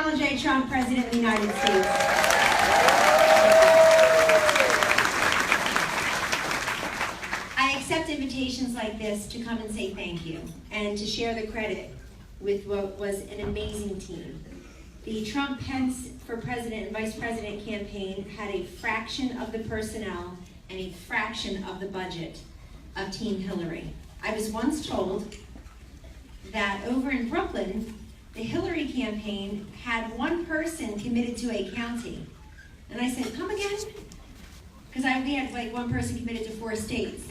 Donald J. Trump, President of the United States. I accept invitations like this to come and say thank you and to share the credit with what was an amazing team. The Trump-Pence for President and Vice President campaign had a fraction of the personnel and a fraction of the budget of Team Hillary. I was once told that over in Brooklyn, the Hillary campaign had one person committed to a county. And I said, come again? Because we had like one person committed to 4 states.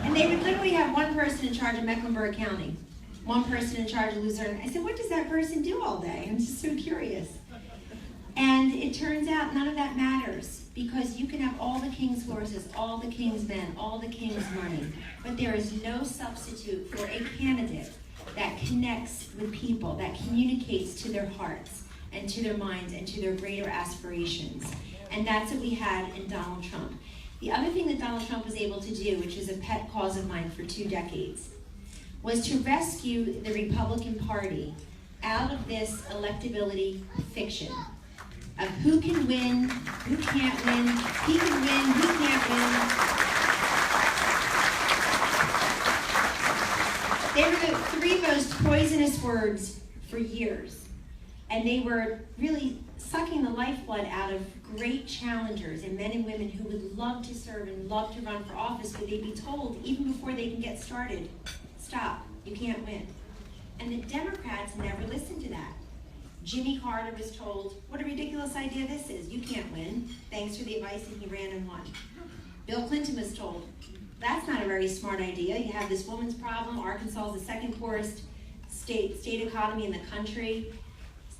And they would literally have one person in charge of Mecklenburg County, one person in charge of Luzerne. I said, what does that person do all day? I'm just so curious. And it turns out none of that matters, because you can have all the king's horses, all the king's men, all the king's money, but there is no substitute for a candidate that connects with people, that communicates to their hearts and to their minds and to their greater aspirations. And that's what we had in Donald Trump. The other thing that Donald Trump was able to do, which is a pet cause of mine for 2 decades, was to rescue the Republican Party out of this electability fiction of who can win, who can't win, he can win, who can't win. They were the 3 most poisonous words for years. And they were really sucking the lifeblood out of great challengers and men and women who would love to serve and love to run for office, but they'd be told, even before they can get started, stop, you can't win. And the Democrats never listened to that. Jimmy Carter was told, what a ridiculous idea this is, you can't win. Thanks for the advice, and he ran and won. Bill Clinton was told, that's not a very smart idea. You have this woman's problem. Arkansas is the 2nd poorest state economy in the country.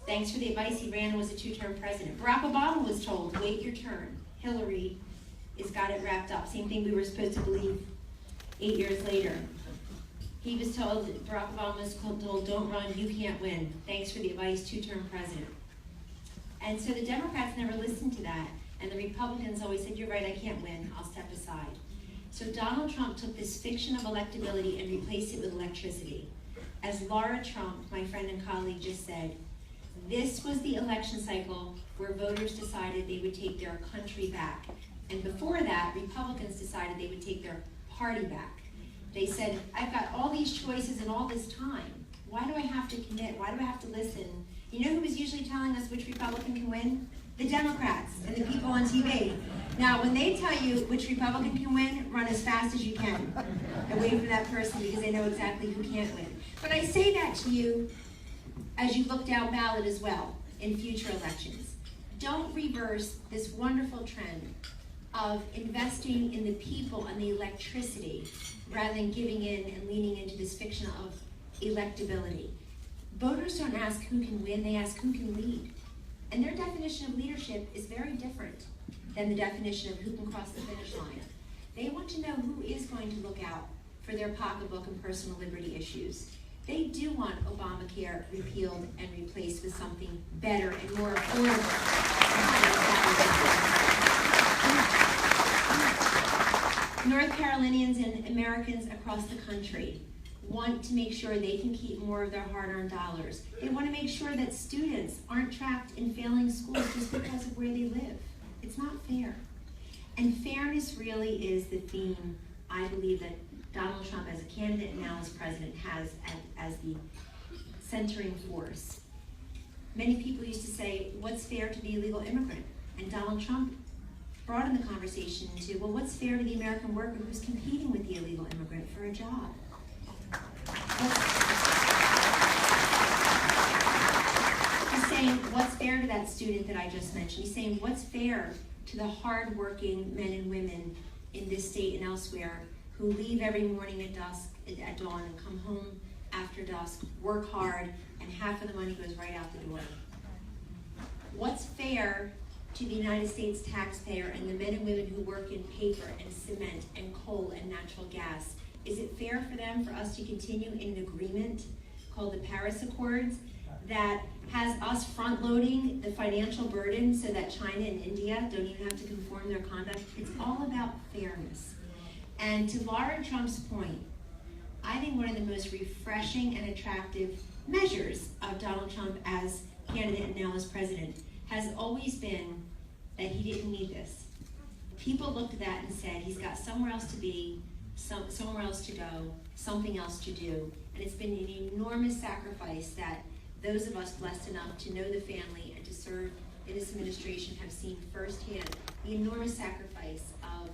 Thanks for the advice, he ran and was a 2-term president. Barack Obama was told, wait your turn. Hillary has got it wrapped up. Same thing we were supposed to believe 8 years later. He was told, Barack Obama was told, don't run, you can't win. Thanks for the advice, 2-term president. And so the Democrats never listened to that, and the Republicans always said, you're right, I can't win, I'll step aside. So Donald Trump took this fiction of electability and replaced it with electricity. As Laura Trump, my friend and colleague, just said, this was the election cycle where voters decided they would take their country back. And before that, Republicans decided they would take their party back. They said, I've got all these choices and all this time. Why do I have to commit? Why do I have to listen? You know who was usually telling us which Republican can win? The Democrats and the people on TV. Now, when they tell you which Republican can win, run as fast as you can away from that person, because they know exactly who can't win. But I say that to you as you look down ballot as well in future elections. Don't reverse this wonderful trend of investing in the people and the electricity rather than giving in and leaning into this fiction of electability. Voters don't ask who can win, they ask who can lead. And their definition of leadership is very different than the definition of who can cross the finish line. They want to know who is going to look out for their pocketbook and personal liberty issues. They do want Obamacare repealed and replaced with something better and more affordable. North Carolinians and Americans across the country want to make sure they can keep more of their hard-earned dollars. They want to make sure that students aren't trapped in failing schools just because of where they live. It's not fair. And fairness really is the theme, I believe, that Donald Trump as a candidate and now as president has as the centering force. Many people used to say, what's fair to the illegal immigrant? And Donald Trump brought in the conversation to, well, what's fair to the American worker who's competing with the illegal immigrant for a job? He's saying, what's fair to that student that I just mentioned? He's saying, what's fair to the hard-working men and women in this state and elsewhere who leave every morning at dawn and come home after dusk, work hard, and half of the money goes right out the door? What's fair to the United States taxpayer and the men and women who work in paper and cement and coal and natural gas? Is it fair for them, for us to continue in an agreement called the Paris Accords that has us front-loading the financial burden so that China and India don't even have to conform their conduct? It's all about fairness. And to Laura Trump's point, I think one of the most refreshing and attractive measures of Donald Trump as candidate and now as president, has always been that he didn't need this. People looked at that and said, he's got somewhere else to be, somewhere else to go, something else to do. And it's been an enormous sacrifice that those of us blessed enough to know the family and to serve in this administration have seen firsthand the enormous sacrifice of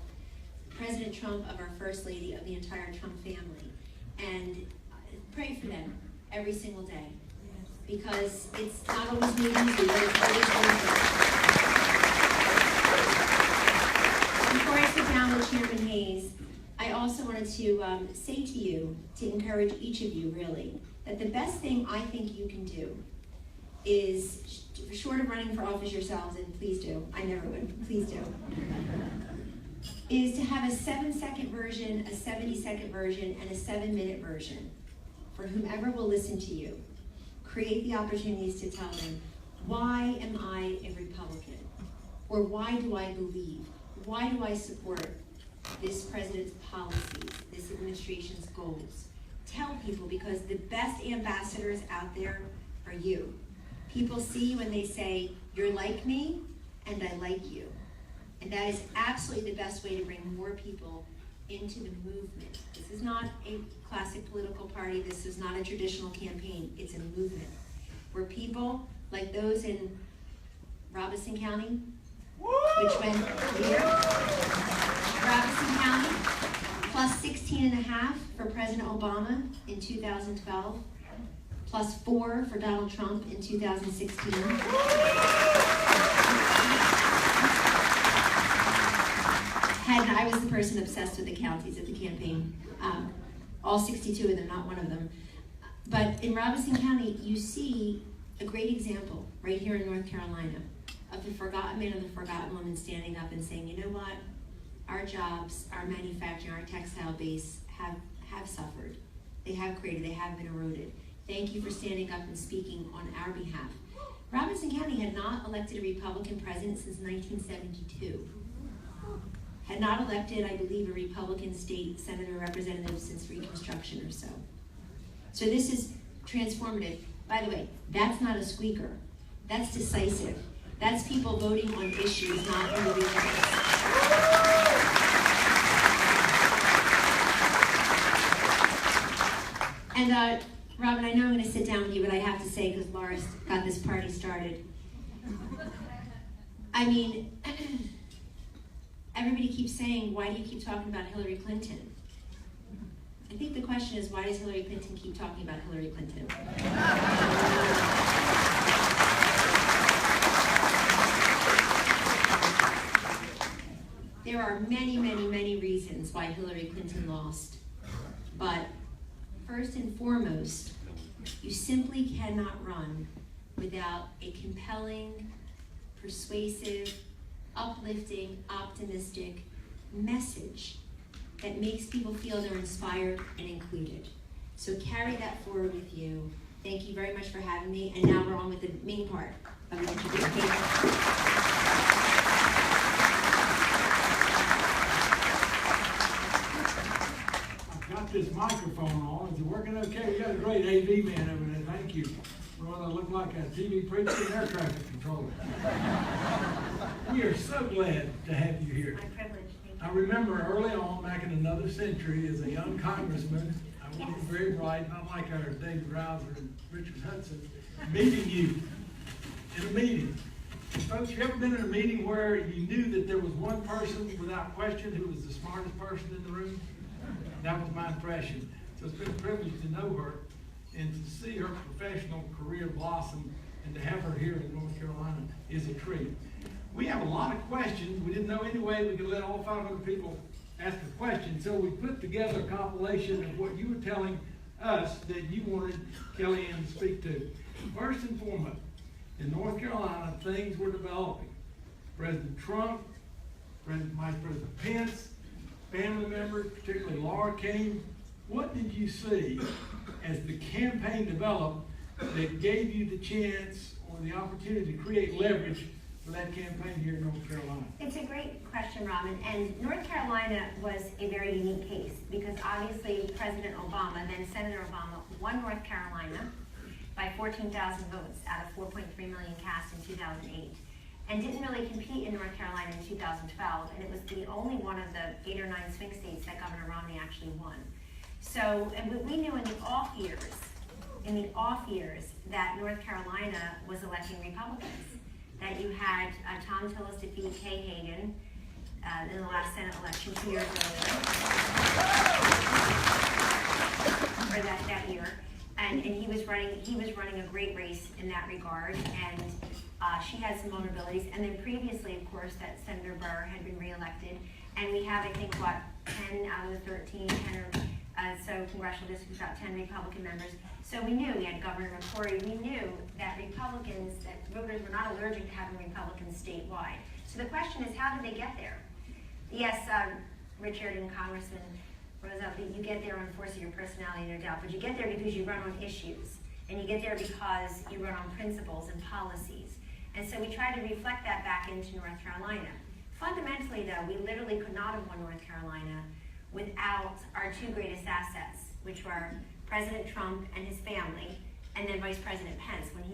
President Trump, of our First Lady, of the entire Trump family. And pray for them every single day, because it's not always made easy, but it's always worth it. Before I sit down with Chairman Hayes, I also wanted to say to you, to encourage each of you really, that the best thing I think you can do is, short of running for office yourselves, and please do, I never would, please do, is to have a 7-second version, a 70-second version, and a 7-minute version for whomever will listen to you. Create the opportunities to tell them, why am I a Republican? Or why do I believe? Why do I support this president's policies, this administration's goals? Tell people, because the best ambassadors out there are you. People see you and they say, you're like me, and I like you. And that is absolutely the best way to bring more people into the movement. This is not a classic political party. This is not a traditional campaign. It's a movement where people like those in Robeson County, which went here, Robeson County, plus 16.5 for President Obama in 2012, plus 4 for Donald Trump in 2016. I was the person obsessed with the counties at the campaign. All 62 of them, not one of them. But in Robeson County, you see a great example right here in North Carolina of the forgotten man and the forgotten woman standing up and saying, you know what? Our jobs, our manufacturing, our textile base have suffered. They have cratered, they have been eroded. Thank you for standing up and speaking on our behalf. Robeson County had not elected a Republican president since 1972. Had not elected, I believe, a Republican state senator or representative since Reconstruction or so. So this is transformative. By the way, that's not a squeaker. That's decisive. That's people voting on issues, not individuals. And Robin, I know I'm going to sit down with you, but I have to say, because Laura's got this party started. I mean, everybody keeps saying, why do you keep talking about Hillary Clinton? I think the question is, why does Hillary Clinton keep talking about Hillary Clinton? There are many, many, many reasons why Hillary Clinton lost. But first and foremost, you simply cannot run without a compelling, persuasive, uplifting, optimistic message that makes people feel they're inspired and included. So carry that forward with you. Thank you very much for having me, and now we're on with the main part of the interview. I've got this microphone on. Is it working okay? We got a great AV man over there. Thank you. We want to look like a TV preacher and air traffic controller. We are so glad to have you here. My privilege. I remember early on, back in another century, as a young congressman, I wasn't very bright, not like our David Rouser and Richard Hudson, meeting you in a meeting. Folks, you ever been in a meeting where you knew that there was one person without question who was the smartest person in the room? That was my impression. So it's been a privilege to know her and to see her professional career blossom, and to have her here in North Carolina is a treat. We have a lot of questions. We didn't know any way we could let all 500 people ask a question, so we put together a compilation of what you were telling us that you wanted Kellyanne to speak to. First and foremost, in North Carolina, things were developing. President Trump, Vice President Pence, family members, particularly Laura came. What did you see as the campaign developed that gave you the chance or the opportunity to create leverage for that campaign here in North Carolina? It's a great question, Robin. And North Carolina was a very unique case because obviously President Obama, then Senator Obama, won North Carolina by 14,000 votes out of 4.3 million cast in 2008, and didn't really compete in North Carolina in 2012, and it was the only one of the 8 or 9 swing states that Governor Romney actually won. So, and we knew in the off years, that North Carolina was electing Republicans, that you had Tom Tillis defeat Kay Hagan in the last Senate election 2 years earlier, or that year, and he was running a great race in that regard, and she had some vulnerabilities. And then previously, of course, that Senator Burr had been reelected, and we have, I think, 10 out of the 13, 10 or so congressional districts, about 10 Republican members. So we knew we had Governor McCrory. We knew that Republicans, that voters were not allergic to having Republicans statewide. So the question is, how did they get there? Yes, Richard and Congressman Roselle, you get there on force of your personality, no doubt, but you get there because you run on issues, and you get there because you run on principles and policies. And so we tried to reflect that back into North Carolina. Fundamentally, though, we literally could not have won North Carolina without our 2 greatest assets, which were President Trump and his family, and then Vice President Pence once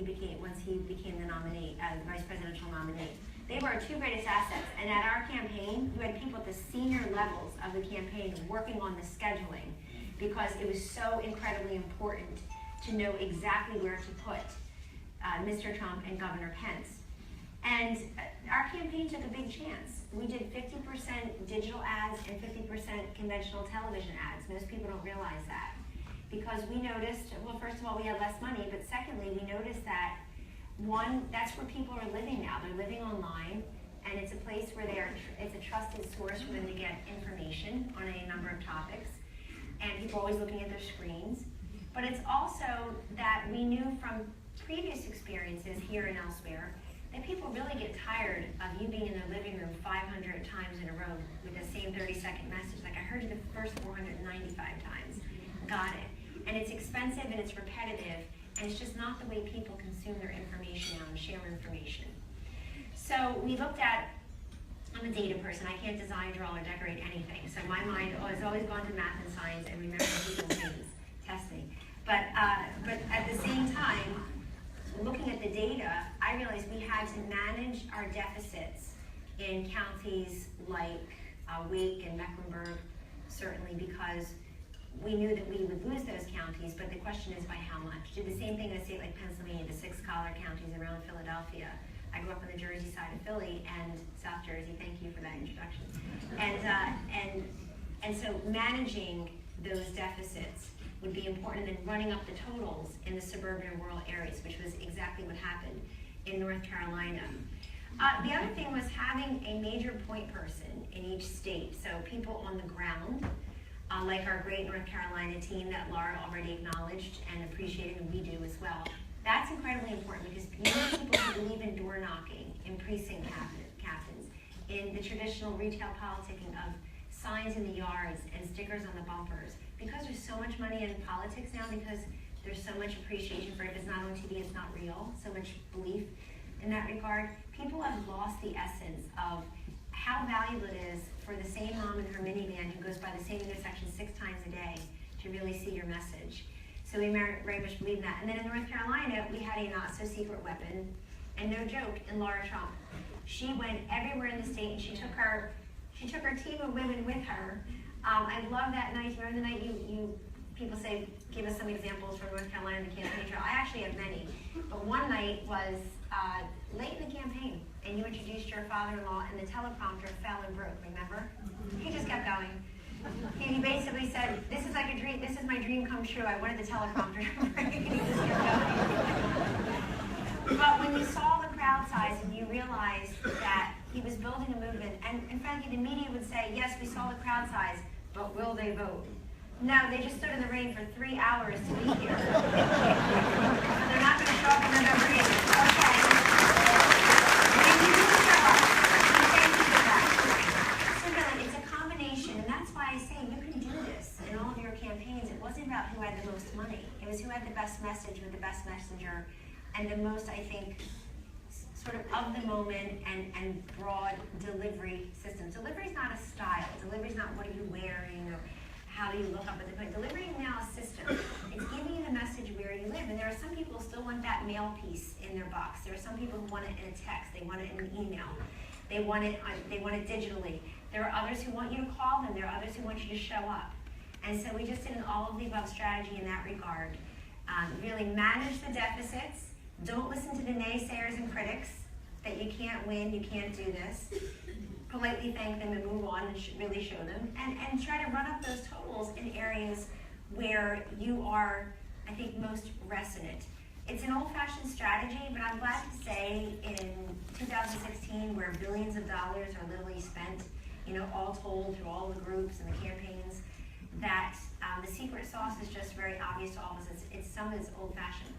he became the nominee, the vice presidential nominee. They were our 2 greatest assets, and at our campaign, we had people at the senior levels of the campaign working on the scheduling, because it was so incredibly important to know exactly where to put Mr. Trump and Governor Pence. And our campaign took a big chance. We did 50% digital ads and 50% conventional television ads. Most people don't realize that. Because we noticed, well, first of all, we had less money, but secondly, we noticed that, one, that's where people are living now. They're living online, and it's a place where it's a trusted source for them to get information on a number of topics, and people are always looking at their screens. But it's also that we knew from previous experiences here and elsewhere that people really get tired of you being in their living room 500 times in a row with the same 30-second message. Like, I heard you the first 495 times. Got it. And it's expensive and it's repetitive, and it's just not the way people consume their information now and share information. So we looked at, I'm a data person, I can't design, draw, or decorate anything. So my mind has always gone to math and science and remembering people's names. Test me. But at the same time, looking at the data, I realized we had to manage our deficits in counties like Wake and Mecklenburg, certainly, because we knew that we would lose those counties, but the question is by how much. Did the same thing in a state like Pennsylvania, the 6 collar counties around Philadelphia. I grew up on the Jersey side of Philly and South Jersey. Thank you for that introduction. And so managing those deficits would be important, and then running up the totals in the suburban and rural areas, which was exactly what happened in North Carolina. The other thing was having a major point person in each state, so people on the ground, like our great North Carolina team that Laura already acknowledged and appreciated, and we do as well. That's incredibly important, because you need people who believe in door knocking, in precinct captains, in the traditional retail politicking of signs in the yards and stickers on the bumpers. Because there's so much money in politics now, because there's so much appreciation for it. If it's not on TV, it's not real. So much belief in that regard. People have lost the essence of how valuable it is for the same mom in her minivan who goes by the same intersection 6 times a day to really see your message. So we very much believe in that. And then in North Carolina, we had a not-so-secret weapon, and no joke, in Laura Trump. She went everywhere in the state, and she took her team of women with her. I love that night. Remember the night you people say, give us some examples from North Carolina in the campaign trail. I actually have many, but one night was late in the campaign, and you introduced your father-in-law, and the teleprompter fell and broke, remember? He just kept going. He basically said, this is like a dream, this is my dream come true. I wanted the teleprompter to break, and he just kept going. But when you saw the crowd size and you realized that he was building a movement, and frankly, the media would say, yes, we saw the crowd size, but will they vote? No, they just stood in the rain for 3 hours to be here. So they're not going to show up on November 8th. Okay. And you didn't show up. Thank you for that. So really, it's a combination, and that's why I say you can do this in all of your campaigns. It wasn't about who had the most money. It was who had the best message with the best messenger, and the most, I think, sort of the moment and broad delivery systems. Delivery is not a style. Delivery is not what are you wearing or how do you look up at the point? Delivery is now a system. It's giving you the message where you live. And there are some people who still want that mail piece in their box. There are some people who want it in a text. They want it in an email. They want it digitally. There are others who want you to call them. There are others who want you to show up. And so we just did an all of the above strategy in that regard. Really manage the deficits. Don't listen to the naysayers and critics that you can't win, you can't do this. Politely thank them and move on and really show them. And try to run up those totals in areas where you are, I think, most resonant. It's an old-fashioned strategy, but I'm glad to say in 2016, where billions of dollars are literally spent, all told through all the groups and the campaigns, that the secret sauce is just very obvious to all of us. It's some of it's old-fashioned.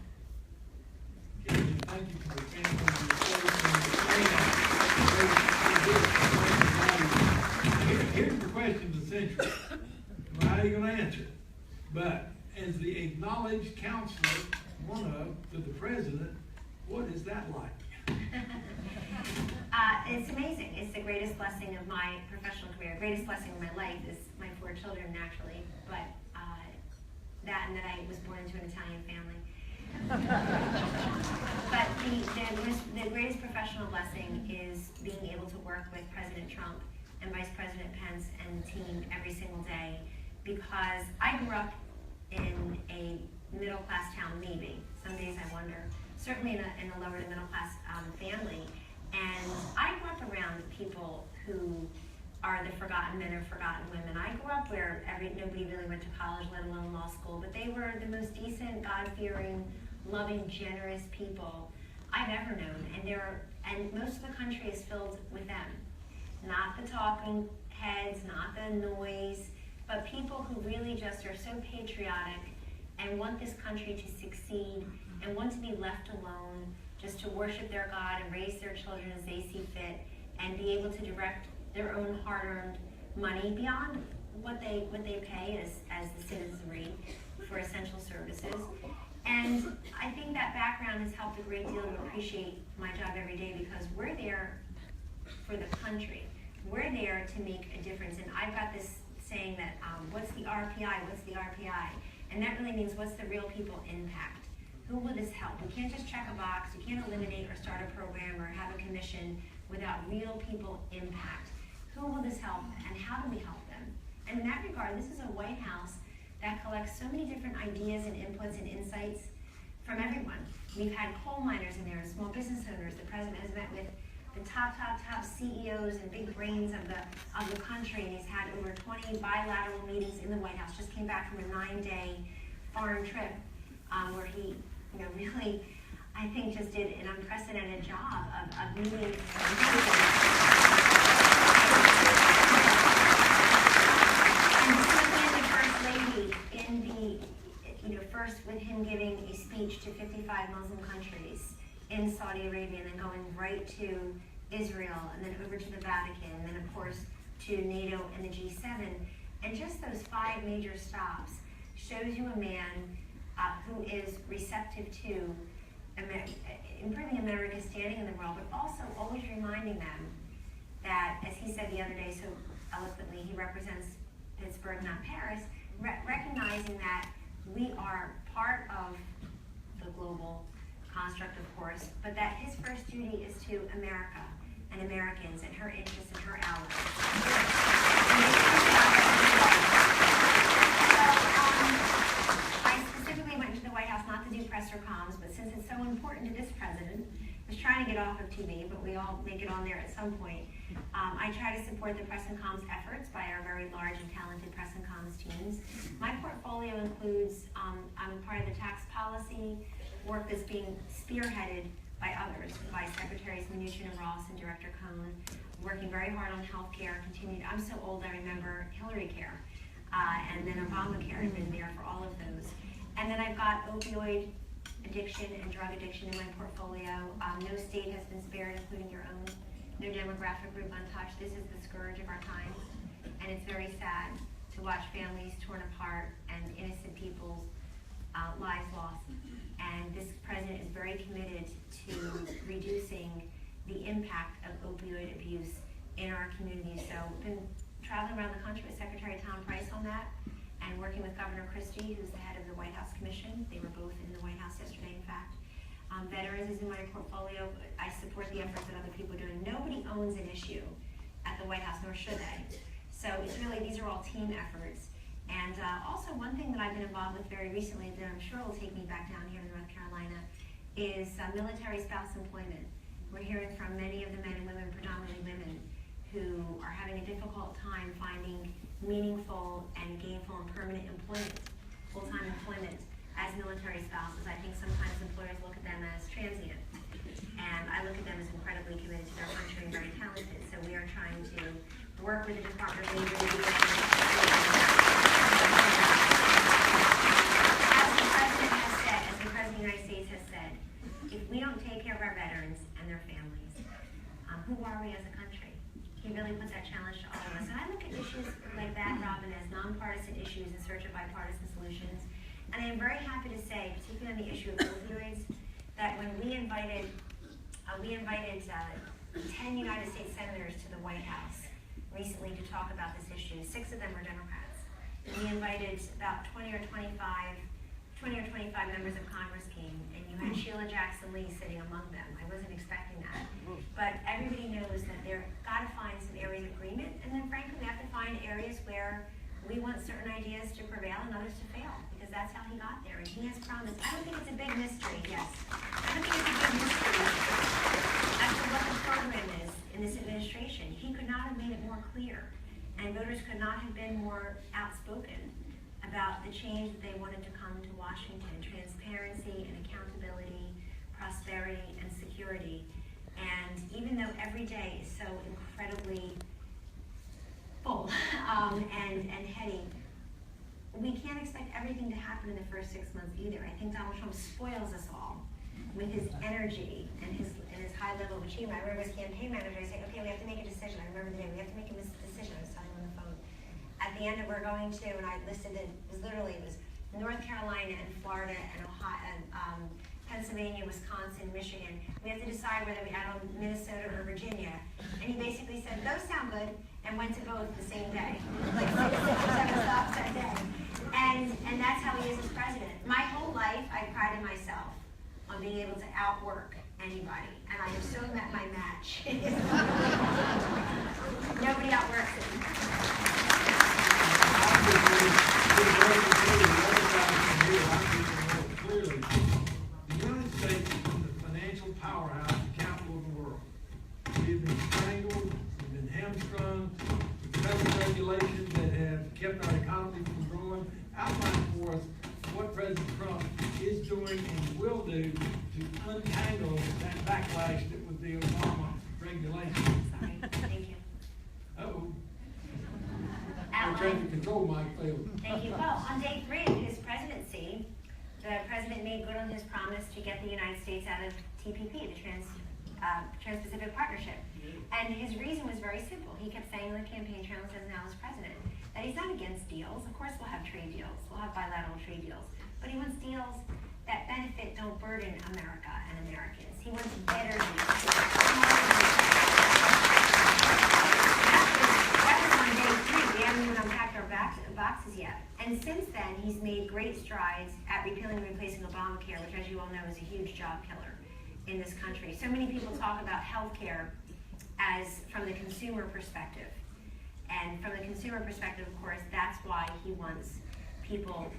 Thank you for Here's the question of the century. Well, how are you going to answer it? But as the acknowledged counselor, one of, to the president, what is that like? It's amazing. It's the greatest blessing of my professional career. Greatest blessing of my life is my 4 children, naturally, but that and that I was born into an Italian family. But the greatest professional blessing is being able to work with President Trump and Vice President Pence and the team every single day, because I grew up in a middle-class town, maybe. Some days I wonder. Certainly in a lower to middle-class family. And I grew up around people who are the forgotten men or forgotten women. I grew up where nobody really went to college, let alone law school, but they were the most decent, God-fearing, loving, generous people I've ever known. And most of the country is filled with them. Not the talking heads, not the noise, but people who really just are so patriotic and want this country to succeed and want to be left alone, just to worship their God and raise their children as they see fit, and be able to direct their own hard-earned money beyond what they pay as the citizenry for essential services. And I think that background has helped a great deal to appreciate my job every day, because we're there for the country. We're there to make a difference. And I've got this saying that, what's the RPI? What's the RPI? And that really means, what's the real people impact? Who will this help? We can't just check a box. You can't eliminate or start a program or have a commission without real people impact. Who will this help, and how do we help them? And in that regard, this is a White House that collects so many different ideas and inputs and insights from everyone. We've had coal miners in there and small business owners. The president has met with the top CEOs and big brains of the country, and he's had over 20 bilateral meetings in the White House. Just came back from a 9-day foreign trip where he, really, I think, just did an unprecedented job of meeting. And certainly the First Lady in the, first with him giving a speech to 55 Muslim countries in Saudi Arabia, and then going right to Israel, and then over to the Vatican, and then of course to NATO and the G7. And just those 5 major stops shows you a man who is receptive to improving America's standing in the world, but also always reminding them that, as he said the other day so eloquently, he represents Pittsburgh, not Paris, recognizing that we are part of the global construct, of course, but that his first duty is to America and Americans and her interests and her allies. I specifically went to the White House not to do press or comms, but since it's so important to this president, I was trying to get off of TV, but we all make it on there at some point. I try to support the press and comms efforts by our very large and talented press and comms teams. My portfolio includes, I'm a part of the tax policy work that's being spearheaded by others, by Secretaries Mnuchin and Ross and Director Cohn, working very hard on healthcare, continued. I'm so old I remember Hillary Care, and then Obamacare. I've been there for all of those. And then I've got opioid addiction and drug addiction in my portfolio. No state has been spared, including your own. No demographic group untouched. This is the scourge of our times, and it's very sad to watch families torn apart and innocent people's lives lost. And this president is very committed to reducing the impact of opioid abuse in our communities. So we've been traveling around the country with Secretary Tom Price on that, and working with Governor Christie, who's the head of the White House Commission. They were both in the White House yesterday, in fact. Veterans is in my portfolio. I support the efforts that other people are doing. Nobody owns an issue at the White House, nor should they. So it's really, these are all team efforts. And also one thing that I've been involved with very recently that I'm sure will take me back down here to North Carolina is military spouse employment. We're hearing from many of the men and women, predominantly women, who are having a difficult time finding meaningful and gainful and permanent employment, full-time employment as military spouses. I think sometimes employers look at them as transient, and I look at them as incredibly committed to their country and very talented. So we are trying to work with the Department of Labor to do that. As the President has said, as the President of the United States has said, if we don't take care of our veterans and their families, who are we as a country? He really puts that challenge to all of us. And I look at issues like that, Robin, as nonpartisan issues in search of bipartisan solutions. And I am very happy to say, particularly on the issue of opioids, that when we invited 10 United States senators to the White House recently to talk about this issue. 6 of them were Democrats. And we invited about 20 or 25 members of Congress came, and you had Sheila Jackson Lee sitting among them. I wasn't expecting that. But everybody knows that they've got to find some areas of agreement, and then frankly, we have to find areas where we want certain ideas to prevail and others to fail, because that's how he got there. And he has promised. I don't think it's a big mystery, yes. I don't think it's a big mystery as to what the program is in this administration. He could not have made it more clear, and voters could not have been more outspoken about the change that they wanted to come to Washington: transparency and accountability, prosperity and security. And even though every day is so incredibly full and heady, we can't expect everything to happen in the first 6 months either. I think Donald Trump spoils us all with his energy and his high level of achievement. I remember as campaign manager, I said, okay, we have to make a decision. I remember the day, we have to make a decision. I was telling him on the phone. At the end of we're going to, and I listed it, it was North Carolina and Florida and Ohio, and Pennsylvania, Wisconsin, Michigan. We have to decide whether we add on Minnesota or Virginia. And he basically said, those sound good, and went to both the same day. Like 6 or 7 stops that day. And that's how he is as president. My whole life, I prided myself on being able to outwork anybody. And I have so met my match. Nobody outworks him. Clearly, the United States is the financial powerhouse, the capital of the world. We have been strangled, we've been hamstrung, with federal regulations that have kept our economy from growing. Outline for us what President Trump is doing and will do to untangle that backlash that was the Obama regulation. Sorry, thank you. Uh-oh. The traffic control mic failed. Thank you. Well, on day 3 of his presidency, the president made good on his promise to get the United States out of TPP, the Trans-Pacific Partnership. And his reason was very simple. He kept saying on the campaign trail, says now as president, that he's not against deals. Of course we'll have trade deals. We'll have bilateral trade deals. But he wants deals that benefit, don't burden America and Americans. He wants better deals. That was on day 3. We haven't even unpacked our boxes yet. And since then, he's made great strides at repealing and replacing Obamacare, which, as you all know, is a huge job killer in this country. So many people talk about health care as from the consumer perspective. And from the consumer perspective, of course, that's why he wants people,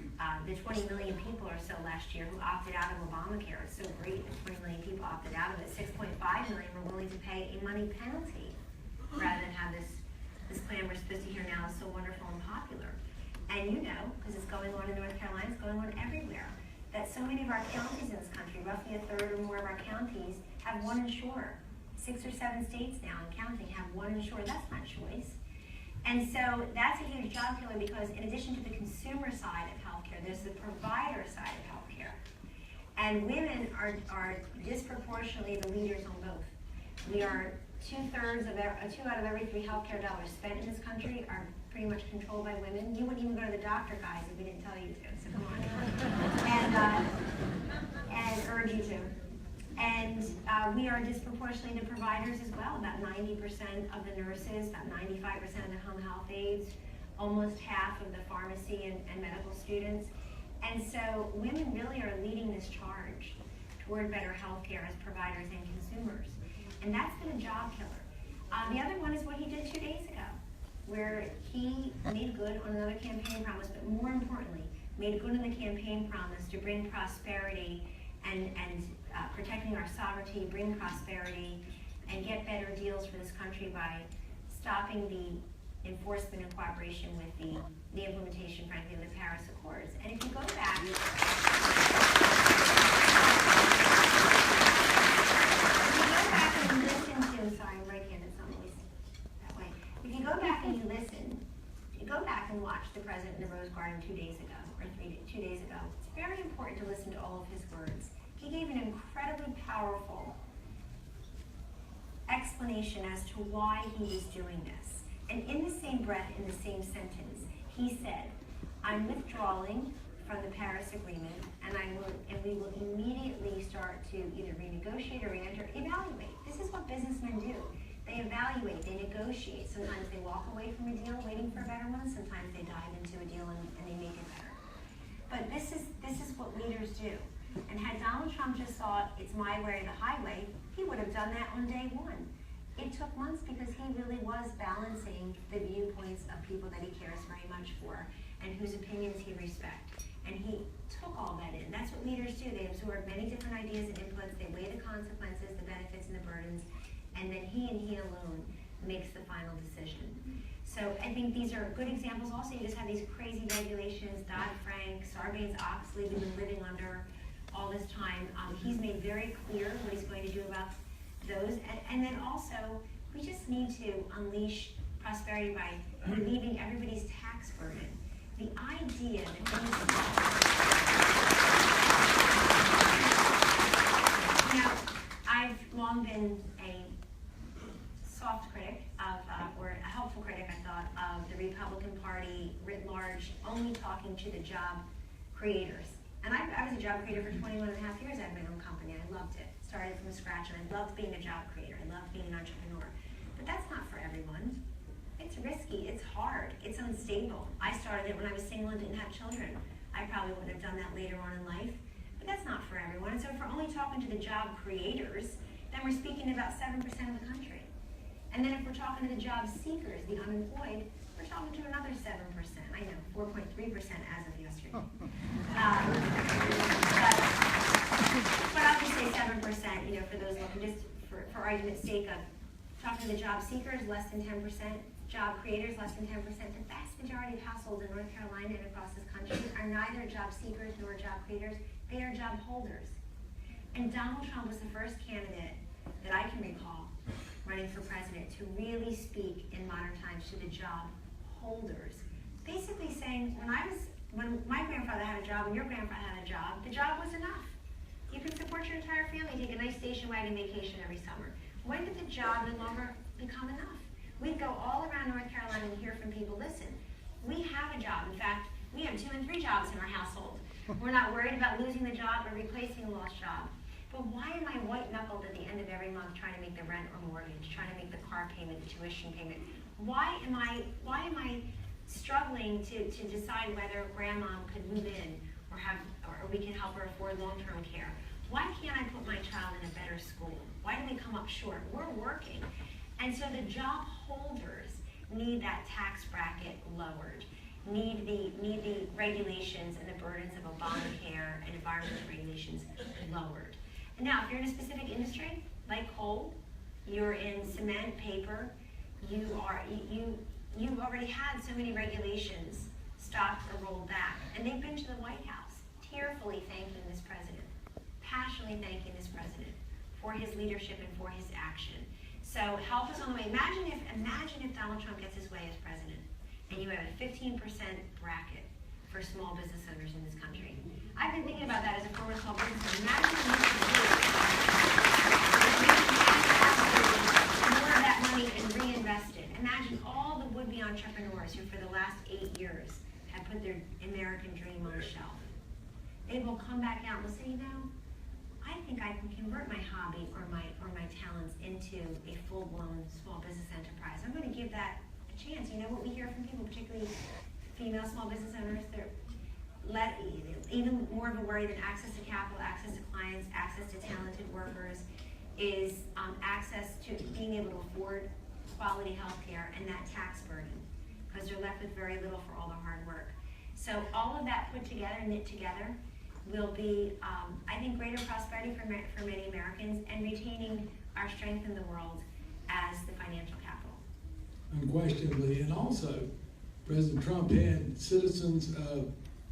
the 20 million people or so last year who opted out of Obamacare. It's so great that 20 million people opted out of it. 6.5 million were willing to pay a money penalty rather than have this plan we're supposed to hear now is so wonderful and popular. And you know, because it's going on in North Carolina, it's going on everywhere, that so many of our counties in this country, roughly a third or more of our counties, have one insurer. 6 or 7 states now and counting have one insurer. That's not choice. And so that's a huge job killer because in addition to the consumer side of healthcare, there's the provider side of healthcare. And women are disproportionately the leaders on both. We are 2 out of every 3 healthcare dollars spent in this country are pretty much controlled by women. You wouldn't even go to the doctor, guys, if we didn't tell you to, so come on. And urge you to. And we are disproportionately the providers as well. About 90% of the nurses, about 95% of the home health aides almost half of the pharmacy and medical students. And so women really are leading this charge toward better healthcare as providers and consumers. And that's been a job killer. The other one is what he did 2 days ago, where he made good on another campaign promise, but more importantly, made good on the campaign promise to bring prosperity and protecting our sovereignty, bring prosperity, and get better deals for this country by stopping the enforcement and cooperation with the implementation, frankly, of the Paris Accords. And if you go back, and listen to, sorry, I'm right-handed, so I'm always that way. If you go back and you listen, you go back and watch the president in the Rose Garden 2 days ago, or 2 days ago, it's very important to listen to all of his words. He gave an incredibly powerful explanation as to why he was doing this. And in the same breath, in the same sentence, he said, I'm withdrawing from the Paris Agreement, and we will immediately start to either renegotiate or re-enter, evaluate. This is what businessmen do. They evaluate, they negotiate. Sometimes they walk away from a deal waiting for a better one. Sometimes they dive into a deal and they make it better. But this is what leaders do. And had Donald Trump just thought, it's my way or the highway, he would have done that on day one. It took months because he really was balancing the viewpoints of people that he cares very much for and whose opinions he respects. And he took all that in. That's what leaders do. They absorb many different ideas and inputs. They weigh the consequences, the benefits, and the burdens. And then he and he alone makes the final decision. So I think these are good examples. Also, you just have these crazy regulations, Dodd-Frank, Sarbanes-Oxley, we've been living under all this time. He's made very clear what he's going to do about those. And then also, we just need to unleash prosperity by relieving everybody's tax burden. The idea that now, I've long been a soft critic of, or a helpful critic, I thought, of the Republican Party writ large, only talking to the job creators. And I was a job creator for 21 and a half years. I had my own company. I loved it. Started from scratch, and I loved being a job creator. I loved being an entrepreneur. But that's not for everyone. It's risky. It's hard. It's unstable. I started it when I was single and didn't have children. I probably wouldn't have done that later on in life. But that's not for everyone. And so if we're only talking to the job creators, then we're speaking to about 7% of the country. And then if we're talking to the job seekers, the unemployed, we're talking to another 7%. I know, 4.3% as of yesterday. But I'll just say 7%, for those looking, just for argument's sake of talking to the job seekers, less than 10%, job creators, less than 10%. The vast majority of households in North Carolina and across this country are neither job seekers nor job creators, they are job holders. And Donald Trump was the first candidate that I can recall running for president to really speak in modern times to the job holders. Basically saying, when my grandfather had a job and your grandfather had a job, the job was enough. You could support your entire family, take a nice station wagon vacation every summer. When did the job no longer become enough? We'd go all around North Carolina and hear from people, listen, we have a job. In fact, we have 2 and 3 jobs in our household. We're not worried about losing the job or replacing a lost job. But why am I white-knuckled at the end of every month trying to make the rent or mortgage, trying to make the car payment, the tuition payment? Why am I struggling to decide whether grandma could move in or we can help her afford long-term care? Why can't I put my child in a better school? Why do we come up short? We're working. And so the job holders need that tax bracket lowered, need the regulations and the burdens of Obamacare and environmental regulations lowered. And now, if you're in a specific industry, like coal, you're in cement, paper, you've already had so many regulations stopped or rolled back. And they've been to the White House, tearfully thanking this president, passionately thanking this president for his leadership and for his action. So help us on the way. Imagine if Donald Trump gets his way as president, and you have a 15% bracket for small business owners in this country. I've been thinking about that as a former small business owner. Imagine what you could do more of that money and reinvest it. Imagine all the would-be entrepreneurs who for the last 8 years have put their American dream on the shelf. They will come back out and will say, I think I can convert my hobby or my talents into a full-blown small business enterprise. I'm going to give that a chance. You know what we hear from people, particularly female small business owners, they're even more of a worry than access to capital, access to clients, access to talented workers, is access to being able to afford quality health care and that tax burden, because they're left with very little for all the hard work. So all of that put together, knit together, will be, I think, greater prosperity for many Americans and retaining our strength in the world as the financial capital. Unquestionably, and also, President Trump had citizens of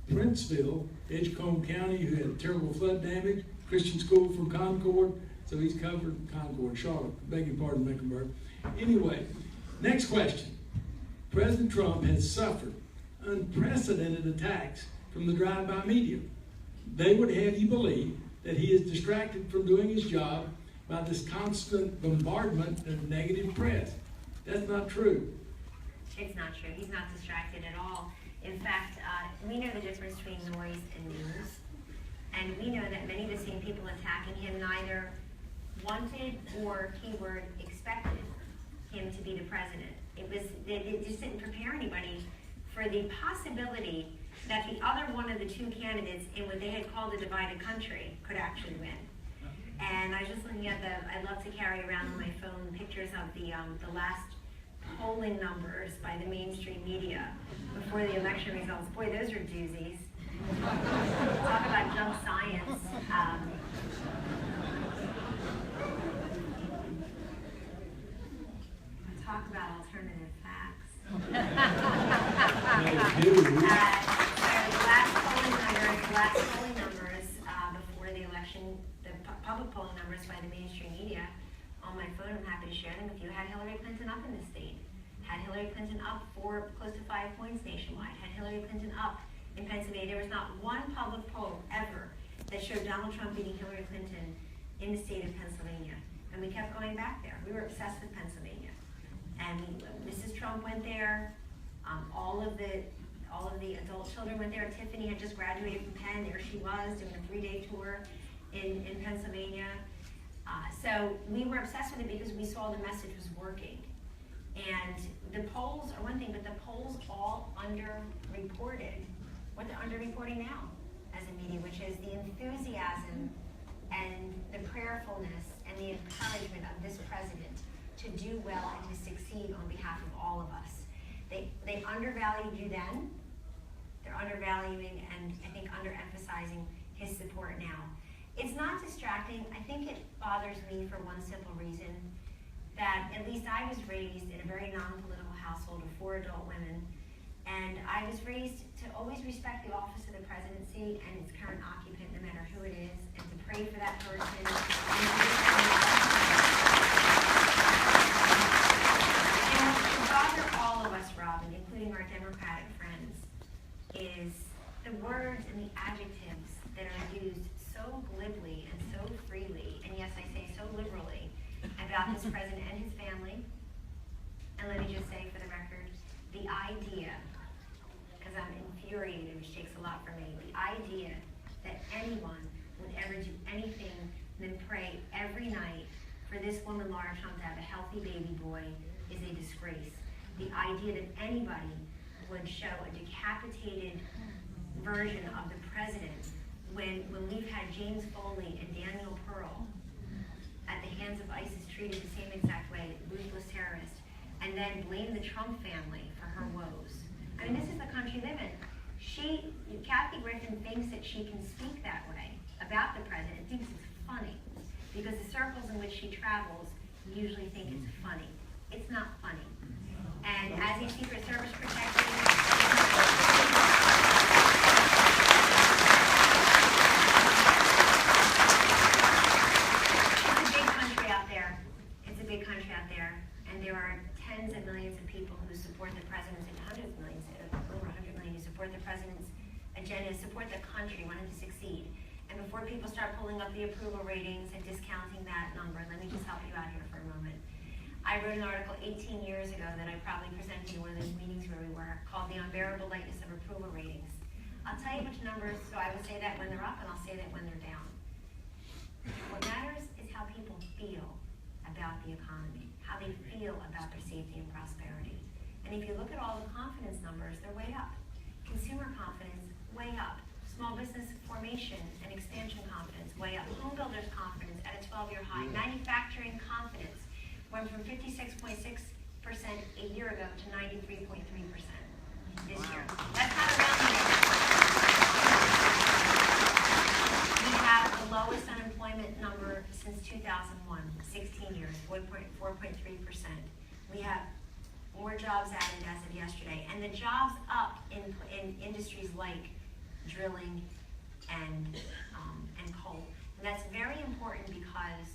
Princeville, Edgecombe County, who had terrible flood damage, Christian school from Concord, so he's covered Concord, Charlotte, beg your pardon, Mecklenburg. Anyway, next question. President Trump has suffered unprecedented attacks from the drive-by media. They would have you believe that he is distracted from doing his job by this constant bombardment of negative press. That's not true. It's not true. He's not distracted at all. In fact, we know the difference between noise and news. And we know that many of the same people attacking him neither wanted or, keyword, expected him to be the president. They just didn't prepare anybody for the possibility that the other one of the two candidates in what they had called a divided country could actually win. And I was just looking at I love to carry around on my phone pictures of the last polling numbers by the mainstream media before the election results. Boy, those are doozies. Talk about junk science. Talk about alternative facts. So the last polling numbers before the election, the public polling numbers by the mainstream media, on my phone, I'm happy to share them with you, had Hillary Clinton up in the state, had Hillary Clinton up for close to 5 points nationwide, had Hillary Clinton up in Pennsylvania. There was not one public poll ever that showed Donald Trump beating Hillary Clinton in the state of Pennsylvania. And we kept going back there. We were obsessed with Pennsylvania. And Mrs. Trump went there. All of the adult children went there. Tiffany had just graduated from Penn. There she was doing a 3-day tour in Pennsylvania. So we were obsessed with it because we saw the message was working. And the polls are one thing, but the polls all underreported what they're underreporting now as a media, which is the enthusiasm and the prayerfulness and the encouragement of this president to do well and to succeed on behalf of all of us. They undervalued you then. They're undervaluing and I think underemphasizing his support now. It's not distracting. I think it bothers me for one simple reason, that at least I was raised in a very non-political household of 4 adult women, and I was raised to always respect the office of the presidency and its current occupant, no matter who it is, and to pray for that person. And what should bother all of us, Robin, including our Democratic friends, is the words and the adjectives that are used so glibly and so freely, and yes, I say so liberally, about this president and his family. And let me just say for the record, the idea, because I'm infuriated, which takes a lot for me, the idea that anyone would ever do anything than pray every night for this woman, Laura Trump, to have a healthy baby boy is a disgrace. The idea that anybody would show a decapitated version of the president when we've had James Foley and Daniel Pearl at the hands of ISIS treated the same exact way, ruthless terrorists, and then blame the Trump family for her woes. I mean, this is the country we live in. Kathy Griffin thinks that she can speak that way about the president, thinks it's funny, because the circles in which she travels usually think it's funny. It's not funny. And as a Secret Service protector, big country out there, and there are tens of millions of people who support the president's, and hundreds of millions, over 100 million who support the president's agenda, support the country, wanting to succeed. And before people start pulling up the approval ratings and discounting that number, let me just help you out here for a moment. I wrote an article 18 years ago that I probably presented in one of those meetings where we were, called The Unbearable Lightness of Approval Ratings. I'll tell you which numbers, so I will say that when they're up, and I'll say that when they're down. What matters is how people feel about the economy, how they feel about their safety and prosperity. And if you look at all the confidence numbers, they're way up. Consumer confidence, way up. Small business formation and expansion confidence, way up. Home builders confidence at a 12-year high. Manufacturing confidence went from 56.6% a year ago to 93.3% this year. That's not around the edge. We have the lowest unemployment number since 2001, 16 years, 4.3%. We have more jobs added as of yesterday, and the jobs up in industries like drilling and coal. And that's very important because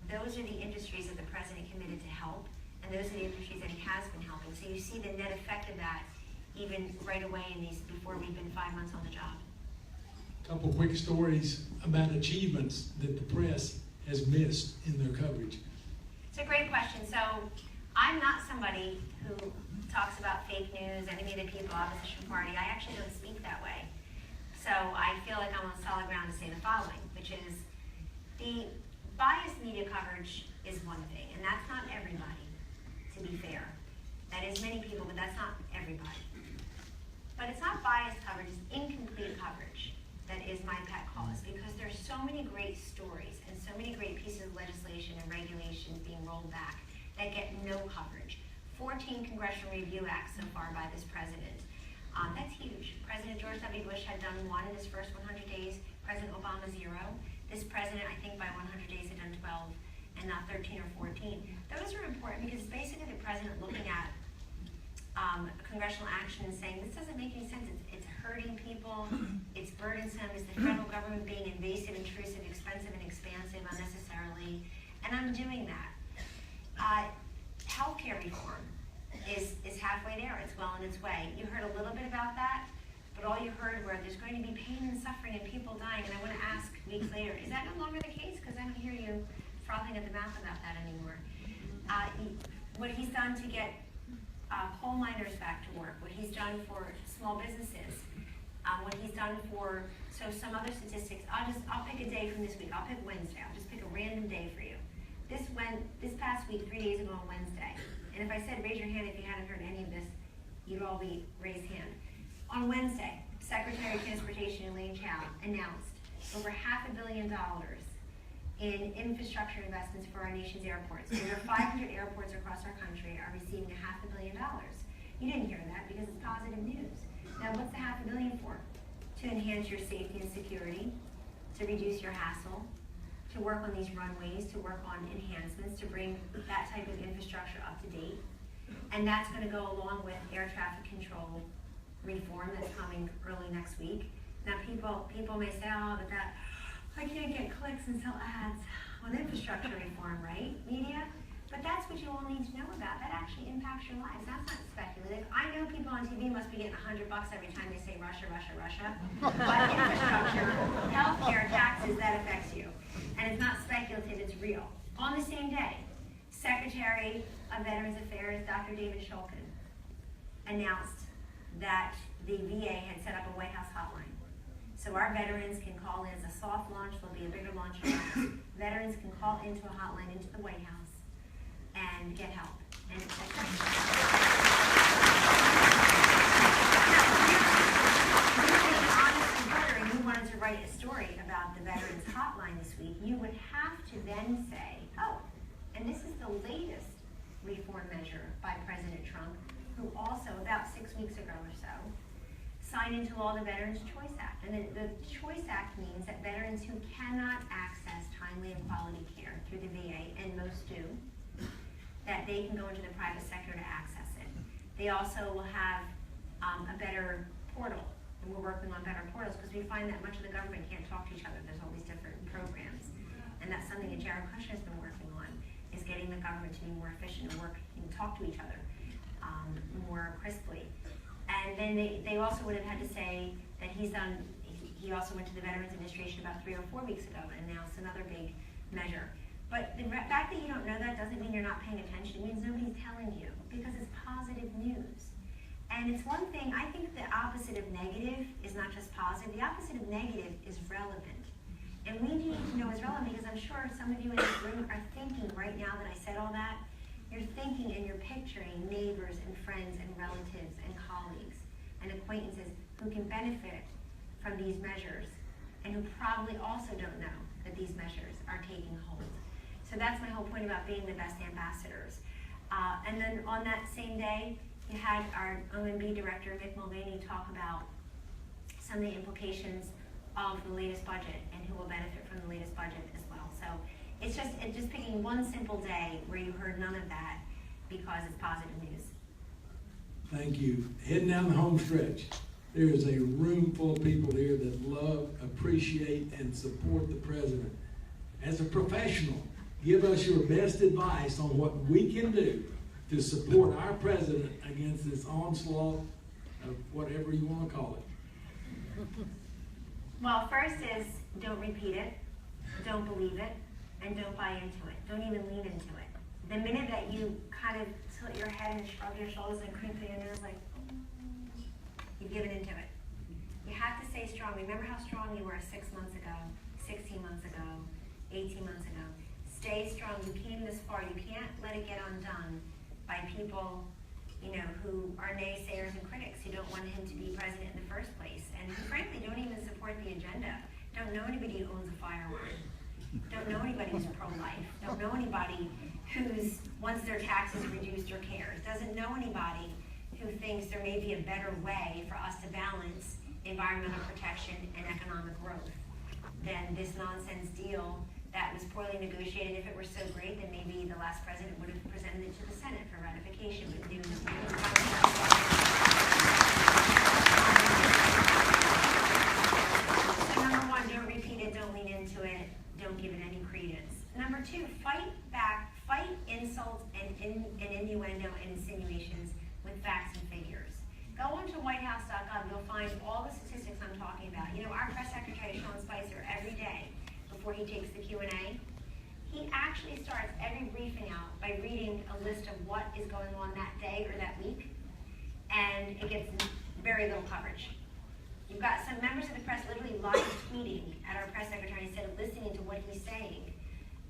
those are the industries that the president committed to help, and those are the industries that he has been helping. So you see the net effect of that even right away in these, before we've been 5 months on the job. A couple quick stories about achievements that the press has missed in their coverage. It's a great question. So I'm not somebody who talks about fake news, enemy of the people, opposition party. I actually don't speak that way. So I feel like I'm on solid ground to say the following, which is the biased media coverage is one thing, and that's not everybody, to be fair. That is many people, but that's not everybody. But it's not biased coverage, it's incomplete coverage that is my pet cause, because there's so many great stories and so many great pieces of legislation and regulations being rolled back that get no coverage. 14 congressional review acts so far by this president. That's huge. President George W. Bush had done 1 in his first 100 days. President Obama 0. This president, I think by 100 days, had done 12 and not 13 or 14. Those are important because it's basically the president looking at congressional action and saying, this doesn't make any sense. It's hurting people. It's burdensome. Is the federal government being invasive, intrusive, expensive, and expansive unnecessarily? And I'm doing that. Healthcare reform is halfway there. It's well on its way. You heard a little bit about that, but all you heard were there's going to be pain and suffering and people dying. And I want to ask weeks later, is that no longer the case? Because I don't hear you frothing at the mouth about that anymore. What he's done to get coal miners back to work, what he's done for small businesses, what he's done for, so some other statistics. I'll pick a day from this week. I'll pick Wednesday. I'll just pick a random day for you. This past week, 3 days ago on Wednesday, and if I said raise your hand if you hadn't heard any of this, you'd all be raised hand. On Wednesday, Secretary of Transportation Elaine Chao announced over $500 million in infrastructure investments for our nation's airports. Over 500 airports across our country are receiving $500 million. You didn't hear that because it's positive news. Now, what's the $500 million for? To enhance your safety and security, to reduce your hassle, to work on these runways, to work on enhancements, to bring that type of infrastructure up to date. And that's going to go along with air traffic control reform that's coming early next week. Now people may say, oh, but that, I can't get clicks and sell ads on infrastructure reform, right, media? But that's what you all need to know about. That actually impacts your lives. That's not speculative. I know people on TV must be getting $100 every time they say Russia, Russia, Russia. But infrastructure, healthcare, taxes, that affects you. And it's not speculative, it's real. On the same day, Secretary of Veterans Affairs, Dr. David Shulkin, announced that the VA had set up a White House hotline. So our veterans can call in. It's a soft launch. There'll be a bigger launch. Veterans can call into a hotline into the White House and get help. And it's like and you wanted to write a story about the Veterans Hotline this week, you would have to then say, oh, and this is the latest reform measure by President Trump, who also, about 6 weeks ago or so, signed into law the Veterans Choice Act. And the Choice Act means that veterans who cannot access timely and quality care through the VA, and most do, that they can go into the private sector to access it. They also will have a better portal. And we're working on better portals because we find that much of the government can't talk to each other. There's all these different programs. And that's something that Jared Kushner has been working on, is getting the government to be more efficient and talk to each other more crisply. And then they also would have had to say that he also went to the Veterans Administration about 3 or 4 weeks ago and announced another big measure. But the fact that you don't know that doesn't mean you're not paying attention. It means nobody's telling you because it's positive news. And it's one thing, I think the opposite of negative is not just positive. The opposite of negative is relevant. And we need to know it's relevant because I'm sure some of you in this room are thinking right now that I said all that, You're thinking and you're picturing neighbors and friends and relatives and colleagues and acquaintances who can benefit from these measures and who probably also don't know that these measures are taking hold. So that's my whole point about being the best ambassadors. And then on that same day, you had our OMB director, Mick Mulvaney, talk about some of the implications of the latest budget and who will benefit from the latest budget as well. So it's just picking one simple day where you heard none of that because it's positive news. Thank you. Heading down the home stretch, there is a room full of people here that love, appreciate, and support the president. As a professional, give us your best advice on what we can do to support our president against this onslaught of whatever you want to call it. Well, first is don't repeat it, don't believe it, and don't buy into it. Don't even lean into it. The minute that you kind of tilt your head and shrug your shoulders and crinkle your nose like, you've given into it. You have to stay strong. Remember how strong you were 6 months ago, 16 months ago, 18 months ago. Stay strong. You came this far. You can't let it get undone by people, who are naysayers and critics who don't want him to be president in the first place, and who frankly don't even support the agenda. Don't know anybody who owns a firearm. Don't know anybody who's pro-life. Don't know anybody who's wants their taxes reduced or cares. Doesn't know anybody who thinks there may be a better way for us to balance environmental protection and economic growth than this nonsense deal that was poorly negotiated. If it were so great, then maybe the last president would have presented it to the Senate for ratification. But so number one, don't repeat it, don't lean into it, don't give it any credence. Number two, fight back, fight insults and innuendo and insinuations with facts and figures. Go onto whitehouse.gov, you'll find all the statistics I'm talking about. Our press secretary, Sean Spicer, every day before he takes the Q&A, he actually starts every briefing out by reading a list of what is going on that day or that week, and it gets very little coverage. You've got some members of the press literally live tweeting at our press secretary instead of listening to what he's saying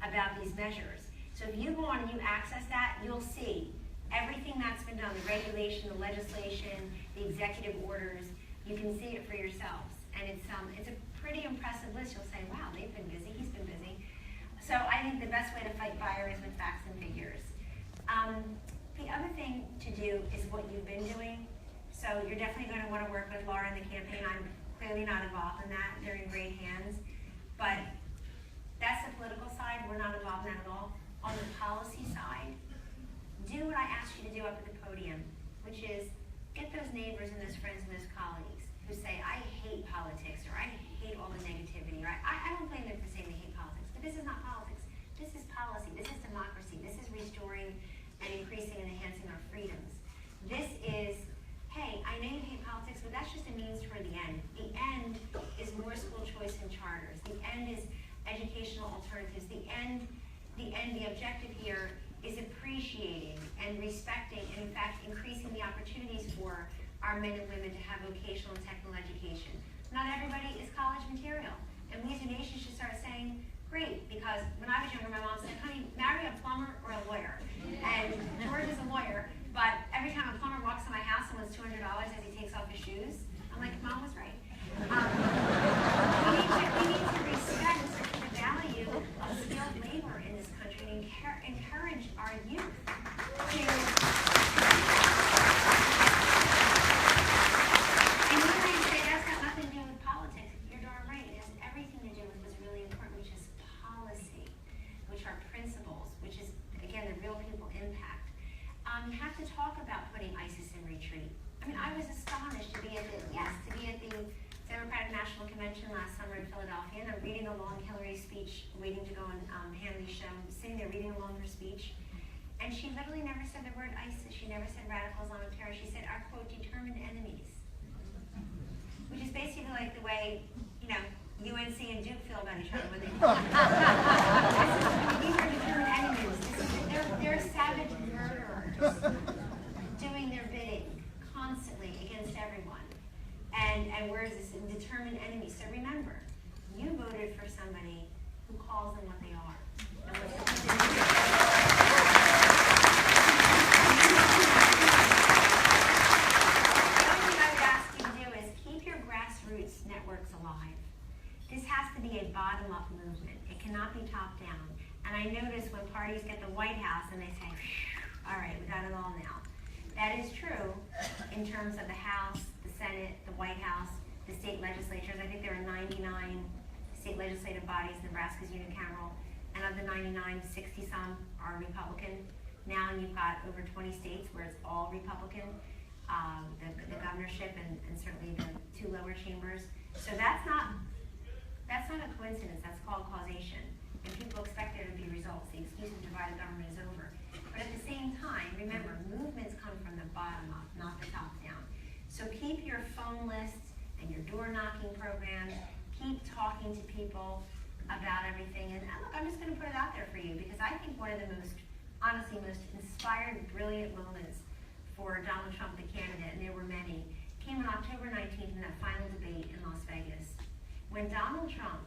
about these measures. So if you go on and you access that, you'll see everything that's been done, the regulation, the legislation, the executive orders. You can see it for yourselves. And it's a pretty impressive list. You'll say, wow, they've been busy, he's been busy. So I think the best way to fight fire is with facts and figures. The other thing to do is what you've been doing. So you're definitely going to want to work with Laura in the campaign. I'm clearly not involved in that. They're in great hands. But that's the political side. We're not involved in that at all. On the policy side, do what I asked you to do up at the podium, which is get those neighbors and those friends and those colleagues who say, I hate politics, or I hate all the negativity, or I don't blame them for saying they hate politics, but this is not politics. This is policy. This is democracy. This is restoring and increasing and enhancing our freedoms. This is, hey, I know you hate politics, but that's just a means toward the end. The end is more school choice and charters. The end is educational alternatives. The objective here is appreciating and respecting and, in fact, increasing the opportunities for our men and women to have vocational and technical education. Not everybody is college material. And we as a nation should start saying, great, because when I was younger, my mom said, honey, marry a plumber or a lawyer. And George is a lawyer, but every time a plumber walks in my house and wants $200 as he takes off his shoes, I'm like, Mom was right. We need to respect the value of skilled labor in this country and encourage our youth to... And you might say that's got nothing to do with politics. You're darn right. It has everything to do with what's really important, which is policy, which are principles, which is, again, the real people impact. You have to talk about putting ISIS in retreat. I mean, I was astonished to be at the Democratic National Convention last summer in Philadelphia, and I'm reading along Hillary's speech, waiting to go on Hanley's show, sitting there reading along her speech, and she literally never said the word ISIS. She never said radical Islamic terror. She said our, quote, determined enemies, which is basically like the way, UNC and Duke feel about each other when they talk. These are determined enemies. They're savage murderers doing their bidding constantly against everyone. And we're this determined enemy. So remember, you voted for somebody who calls them what they are. say, all right, we got it all now. That is true in terms of the House, the Senate, the White House, the state legislatures. I think there are 99 state legislative bodies, Nebraska's unicameral, and of the 99, 60-some are Republican. Now you've got over 20 states where it's all Republican, the governorship and certainly the two lower chambers. So that's not a coincidence, that's called causation. And people expect there to be results. The excuse of divided government is over. But at the same time, remember, movements come from the bottom up, not the top down. So keep your phone lists and your door knocking programs. Keep talking to people about everything. And look, I'm just going to put it out there for you because I think one of the honestly most inspired, brilliant moments for Donald Trump, the candidate, and there were many, came on October 19th in that final debate in Las Vegas. When Donald Trump,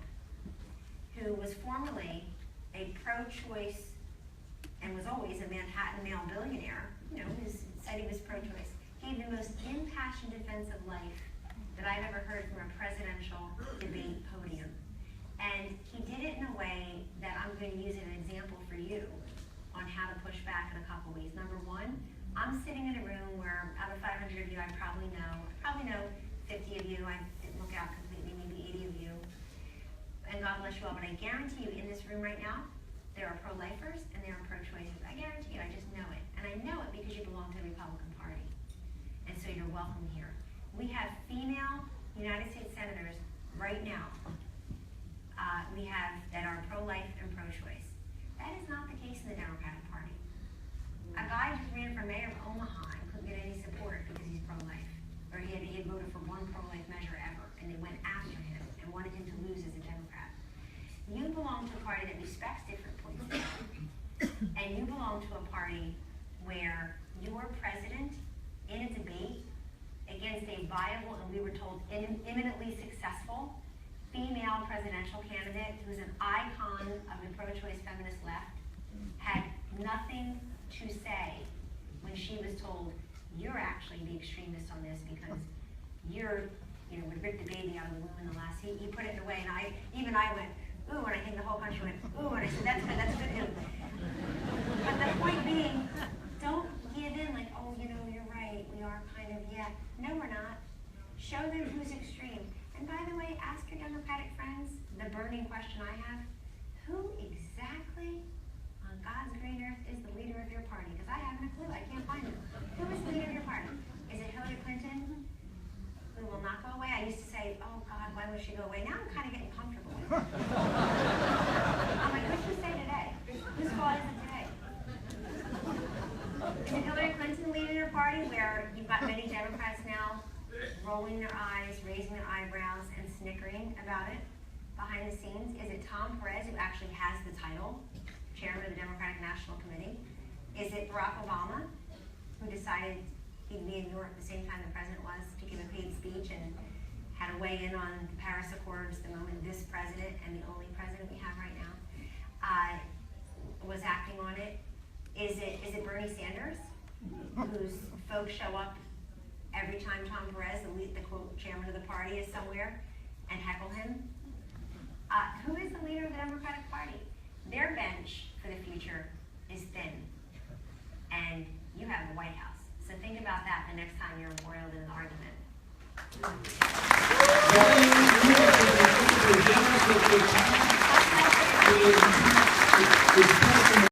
who was formerly a pro-choice and was always a Manhattan male billionaire, said he was pro-choice, gave the most impassioned defense of life that I've ever heard from a presidential debate podium. And he did it in a way that I'm going to use as an example for you on how to push back in a couple ways. Number one, I'm sitting in a room where out of 500 of you, I probably know 50 of you. I didn't look out completely, maybe 80 of you. And God bless you all, but I guarantee you in this room right now, there are pro-lifers and there are pro-choicers. I guarantee you, I just know it. And I know it because you belong to the Republican Party. And so you're welcome here. We have female United States senators right now we have that are pro-life and pro-choice. That is not the case in the Democratic Party. A guy just ran for mayor of Omaha and couldn't get any support because he's pro-life. Or he had voted for one pro-life measure ever, and they went after him and wanted him to lose as a Democrat. You belong to a party that respects different points of view. And you belong to a party where your president, in a debate against a viable, and we were told imminently successful, female presidential candidate who's an icon of the pro-choice feminist left, had nothing to say when she was told, you're actually the extremist on this because you're, would rip the baby out of the womb in the last, he put it away, and I went, ooh, and I think the whole country went, ooh, and I said, that's good news. But the point being, don't give in like, oh, you're right, we are kind of, yeah. No, we're not. Show them who's extreme. And by the way, ask your Democratic friends the burning question I have, who exactly on God's green earth is the leader of your party? Because I haven't a clue, I can't find him. Who is the leader of your party? Is it Hillary Clinton, who will not go away? I used to say, oh God, why would she go away? Now I'm kind of getting comfortable with it. I'm like, what'd she say today? Whose fault is it today? Is it Hillary Clinton leading her party where you've got many Democrats now rolling their eyes, raising their eyebrows, and snickering about it behind the scenes? Is it Tom Perez, who actually has the title, chairman of the Democratic National Committee? Is it Barack Obama, who decided he'd be in New York at the same time the president was to give a paid speech and had to weigh in on the Paris Accords the moment this president, and the only president we have right now, was acting on it? Is it Bernie Sanders, whose folks show up every time Tom Perez, the quote chairman of the party, is somewhere and heckle him? Who is the leader of the Democratic Party? Their bench for the future is thin, and you have the White House. So think about that the next time you're embroiled in an argument.